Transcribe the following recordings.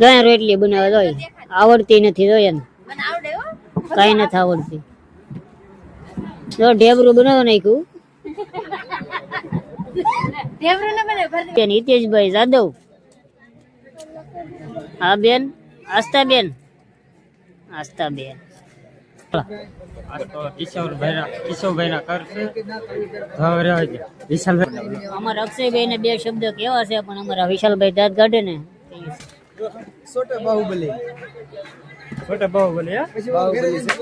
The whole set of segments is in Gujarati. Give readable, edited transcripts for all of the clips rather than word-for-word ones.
જોયા રોટલી બનાવે જોઈ આવડતી નથી જોઈએ ને કઈ નથી આવડતી જો ઢેબરું બનાવ નાખ્યું હિતેશભાઈ જાદવ હા બેન આસ્થાબેન અમારા અક્ષયભાઈ ને બે શબ્દ કેવા છે પણ અમારા વિશાલભાઈ દાંત કાઢે ને छोटे बाहुबली बाहुबली से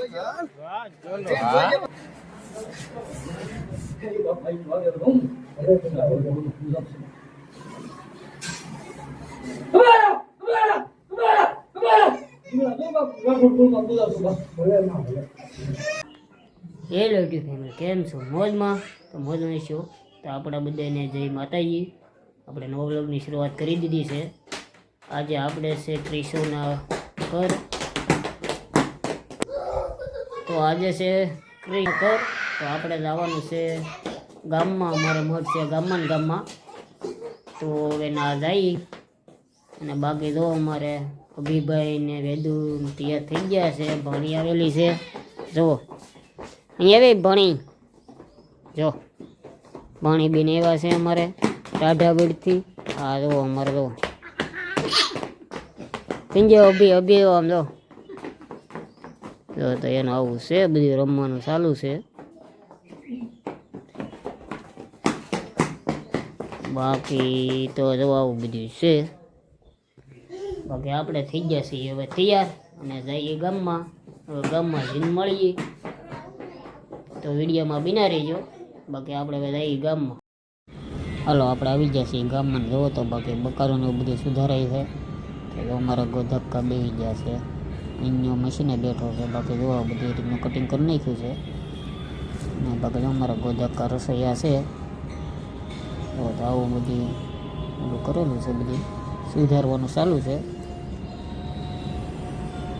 वाह હેલો ફેમિલી કેમ છો મોજમાં તો મોજમાં છો તો આપણા બધાને જય માતાજી આપણે નવા વ્લોગની શરૂઆત કરી દીધી છે આજે આપણે છે ક્રિશોના ઘર તો આજે છે ક્રિશ ઘર તો આપણે જવાનું છે ગામમાં અમારે મોજ છે ગામમાં તો હવે ના જઈ અને બાકી જો અમારે અભિભાઈ ને વેદુ તૈયાર થઈ ગયા છે ભણી આવેલી છે જો અહીંયા આવી ભણી જો ભણી બેન એવા છે અમારે ટાઢાબીડથી હા જો અમારે જો પિંજે અભી આમ જો તો એનું આવું છે બધું રમવાનું ચાલુ છે બાકી તો જો આવું બધું છે બાકી આપણે થઈ ગયા છીએ હવે તૈયાર અને જઈએ ગામમાં હવે ગામમાં જઈને મળીએ તો વિડીયોમાં બિના રહીજો બાકી આપણે હવે જઈએ ગામમાં હાલો આપણે આવી ગયા છીએ ગામમાં જોવો તો બાકી બકારોને એવું બધું સુધારાય છે તો અમારા ગોધક્કા બેસી ગયા છે અહીંનો મશીને બેઠો છે બાકી જોવા બધી રીતનું કટિંગ કરી નાખ્યું છે અને બાકી અમારા ગોધક્કા રસોઈયા છે તો આવું બધું કરેલું છે બધું સુધારવાનું ચાલુ છે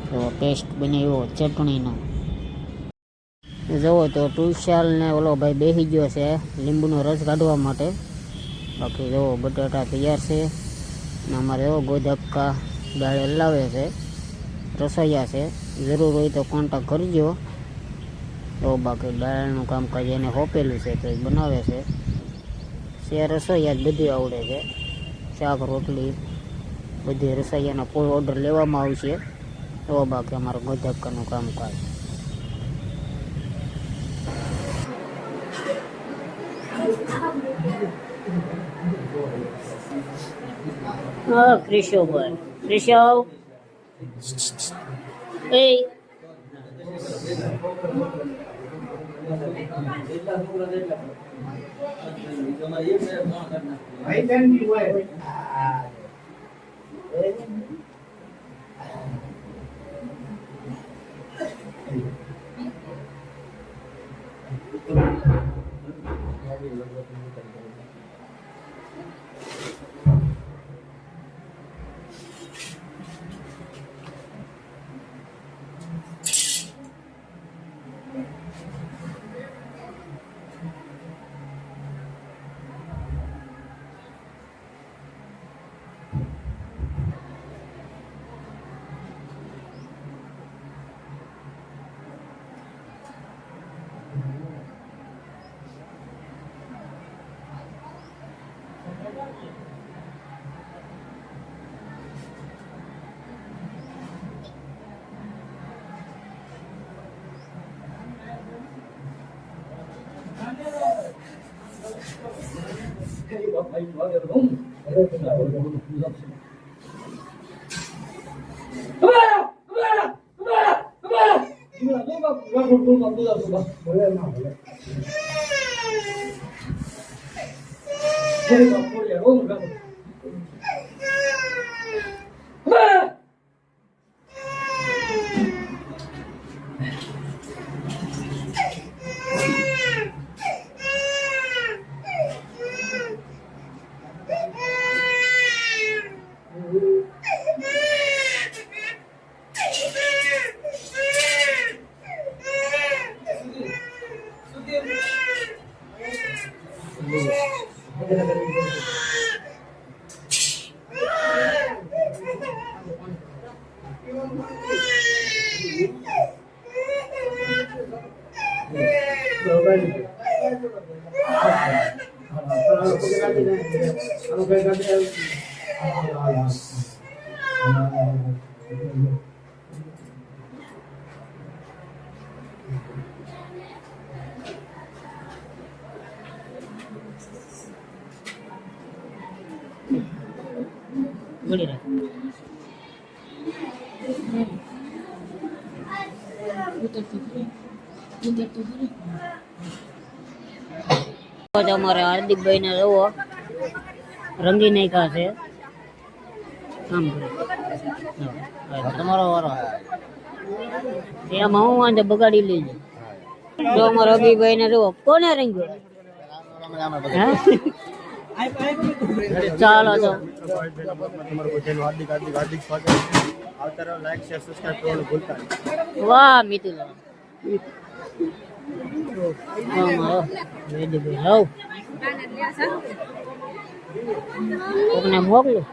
તો પેસ્ટ બનાવ્યો ચટણીનો જુઓ તો ટુશાલ ને ઓલો ભાઈ બેસી ગયો છે લીંબુનો રસ કાઢવા માટે બાકી જુઓ બટાટા તૈયાર છે અને અમારે એવો ગોધક્કા દાળ લાવે છે રસોઈયા છે જરૂર હોય તો કોન્ટેક્ટ કરજો તો બાકી દાળનું કામકાજ એને હોપેલું છે તો એ બનાવે છે રસોઈયા જ બધું આવડે છે શાક રોટલી બધી રસોઈયાના ફૂલ ઓર્ડર લેવામાં આવશે તો બાકી અમારું ગોધક્કાનું કામકાજ હા ક્રિશોભાઈ ક્રિશવ એ ગળી રાખ. અમારે હાર્દિકભાઈ ને જુઓ રંગી નાખ્યા છે. કામ કરે તમારો વારો એમાં હું વાંધો બગાડી લેજો. જો અમારા અભિભાઈ ને જુઓ કોને રંગ્યો. ચાલો તો વાહ મિતુલ કોકને મોકલું.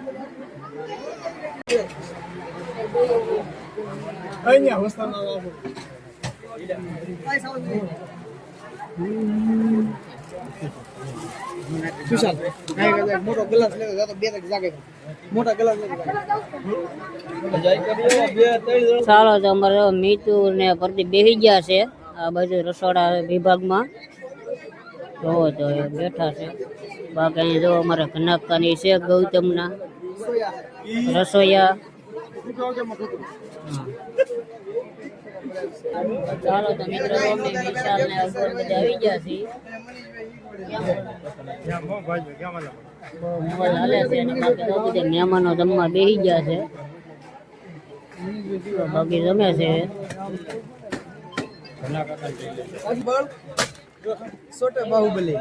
સુશાંત મોટો ગ્લાસ લેતો જાતો બે તક જાગે મોટા ગ્લાસ લેતો ચાલો તો અમારે મીતુ ને પરથી બેસી ગયા છે આ બાજુ રસોડા વિભાગમાં. જોવો તો એ બેઠા છે. બાકી અહીં જો અમારે કનકકાની છે ગૌતમના રસોઈયા. ચાલો તો મિત્રો અમે વિશાલ ને અકબર બધા આવી ગયા છીએ. મોબાઈલ હાલે છે અને બાકી તો બધા મહેમાનો જમવા બેસી ગયા છે. બાકી જમે છે. છોટા બાહુબલી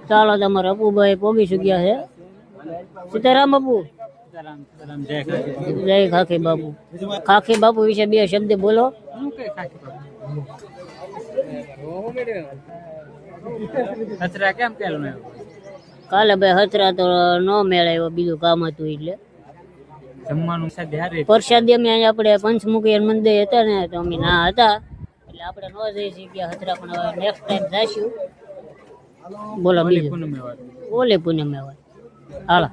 ચાલો તમારે અપુભાઈ પોગી ચુક્યા છે. સીતારામ બાપુ. જય ખાખી બાપુ. ખાખી બાપુ વિશે બે શબ્દ બોલો. કાલે ભાઈ હતરા તો ન મેળાયો બીજું કામ હતું એટલે પ્રસાદી અમે અહીંયા આપણે પંચમુખી મંદિર હતા ને તો અમે ના હતા એટલે આપણે ન જઈ શક્યા હતરા. પણ હવે નેક્સ્ટ ટાઈમ જઈશું. બોલો બીજું. ઓલે પૂનમ આવે હાલો.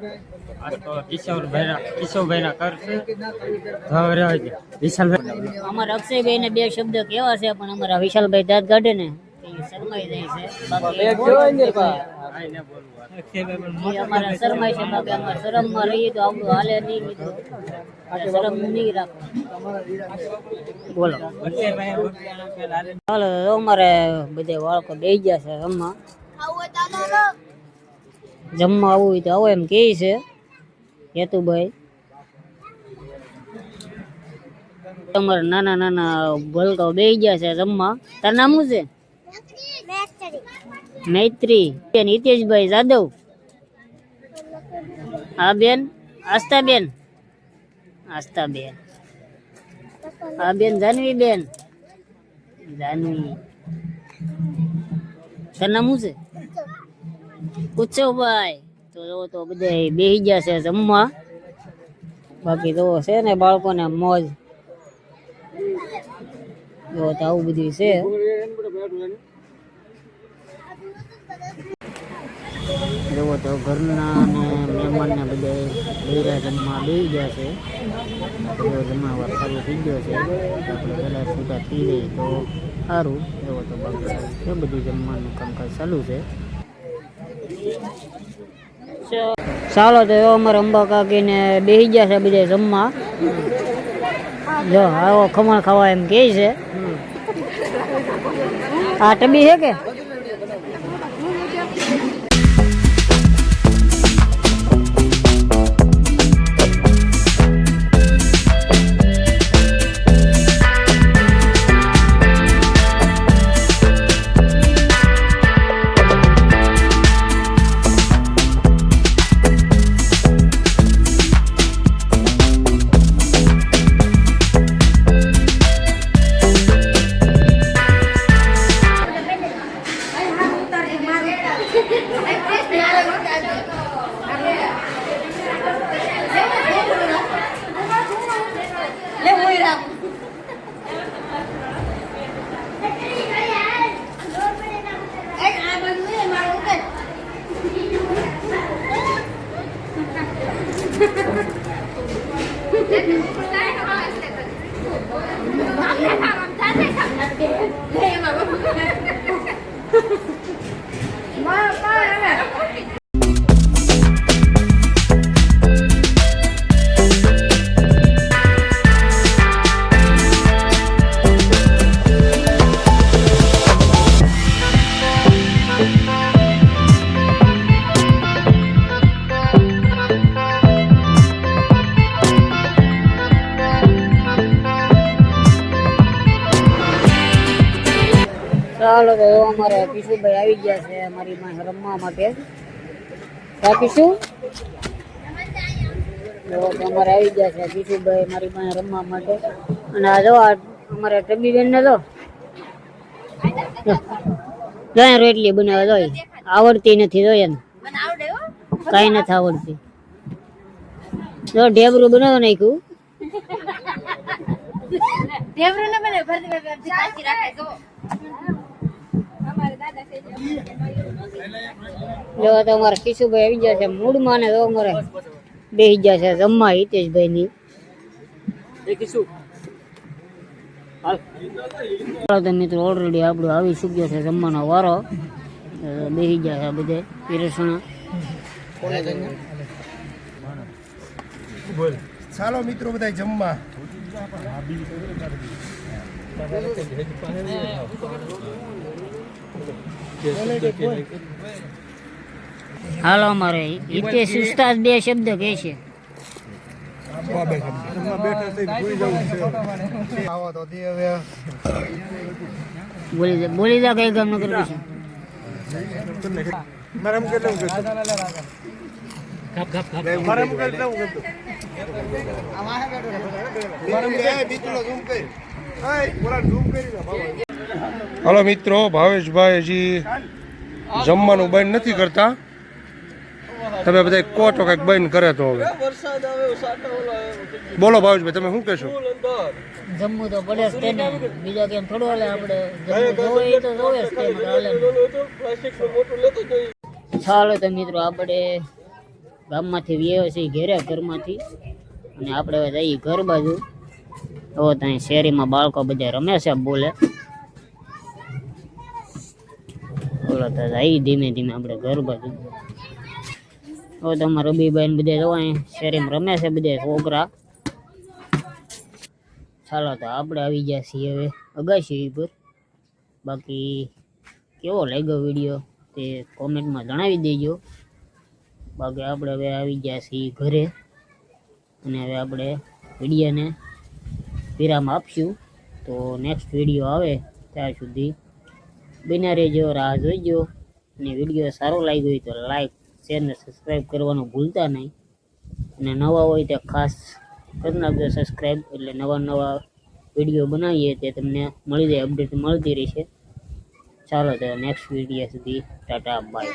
અમારા અક્ષયભાઈ ને બે શબ્દ કેવા છે પણ અમારા વિશાલભાઈ દાંત કાઢે ને શરમાઈ જાય છે. અમારા શરમાય છે. બાકી અમારે શરમ માં રહીએ તો આપણું હાલે નહીં. મિત્રો શરમ નહીં રાખવા. બોલો હાલો. અમારે બધા બાળકો બેસી ગયા છે રમવા. જમવા આવવું હોય તો આવો એમ કે છે હેતુભાઈ. તમારે નાના નાના ભલકાઓ બેસી ગયા છે રમવા. તાર નામ શું છે? મૈત્રી. બેન હિતેશભાઈ જાદવ. હા બેન આસ્થાબેન. આસ્થાબેન. હા બેન જાનવી બેન. જાનવી. તાર નામ શું છે? ઉત્સવભાઈ. તો બધા બેસી ગયા છે જમવા. બાકી તો છે ને બાળકોને મોજ. જો તો આવું બધું છે. જોવો તો ઘરના ને મહેમાન ને બધા બૈરા જમવા બેસી ગયા છે. જમવા ચાલુ થઈ ગયો છે. આપણે પહેલા છૂટા થઈ જઈએ તો સારું. જોવો તો બાકી છે બધું જમવાનું કામકાજ ચાલુ છે. ચાલો તો અમારે અંબા કાકી ને બેસી ગયા છે બધા જમવા. જો આવો ખમણ ખાવા એમ કે છે. આ ટબી છે કે ચાલો તો અમારે કિશુભાઈ આવી ગયા છે અમારી પાસે રમવા માટે. રાખીશું અમારે આવી ગયા છે કિશુભાઈ મારી પાસે રમવા માટે. અને આ જો અમારે ટબી બેન ને તો રોટલી બનાવે તો આવડતી નથી જો એને કઈ નથી આવડતી. જો ઢેબરું બનાવી નાખ્યું. જો તો અમારે કિશુભાઈ આવી ગયા છે મૂડમાં ને તો અમારે બેસી ગયા છે જમવા હિતેશભાઈ ની. તો મિત્રો ઓલરેડી આપણું આવી ચૂક્યો છે જમવાનો વારો. બેસી ગયા છે બધે પીરસણા. ચાલો મિત્રો બધા જમવા. હાલો અમારે હિતેશ ઉસ્તાદ બે શબ્દ કહે છે. બોલી જા કઈ ગામ નું કર્યું હાલો મિત્રો, ભાવેશભાઈ હજી જમવાનું બંધ નથી કરતા. તમે બધા કહો તો કઈક બંધ કરે તો હવે બોલો ભાવેશભાઈ, તમે શું કહેશો? જમવું તો પડે જ તેને, બીજા કેમ થોડું હાલે. આપણે જોવે તો જોવે જ તેને હાલે. ચાલો તો મિત્રો આપણે ગામમાંથી વ્યવ છે ઘેરે ઘરમાંથી, અને આપણે હવે જઈએ ઘર બાજુ. તો ત્યાં શેરીમાં બાળકો બધા રમે છે બોલે. બોલો તો જઈએ ધીમે ધીમે આપણે ઘર બાજુ. હવે તમારા રબીભાઈ ને બધા જવા શેરીમાં રમે છે બધા છોકરા. ચાલો તો આપણે આવી ગયા છીએ હવે અગાશી પર. બાકી કેવો લાગ્યો વિડીયો તે કોમેન્ટમાં જણાવી દેજો. બાકી આપણે હવે આવી ગયા છીએ ઘરે, અને હવે આપણે વિડીયોને વિરામ આપશું. તો નેક્સ્ટ વિડીયો આવે ત્યાં સુધી બન્યા રહેજો, રાહ જોઈજો. અને વિડીયો સારો લાગ્યો હોય તો લાઈક, શેર ને સબસ્ક્રાઈબ કરવાનું ભૂલતા નહીં. અને નવા હોય તો ખાસ કરી નાખજો સબસ્ક્રાઈબ, એટલે નવા નવા વિડીયો બનાવીએ તે તમને મળી જાય, અપડેટ મળતી રહેશે. ચાલો તો નેક્સ્ટ વિડીયો સુધી ટાટા બાય.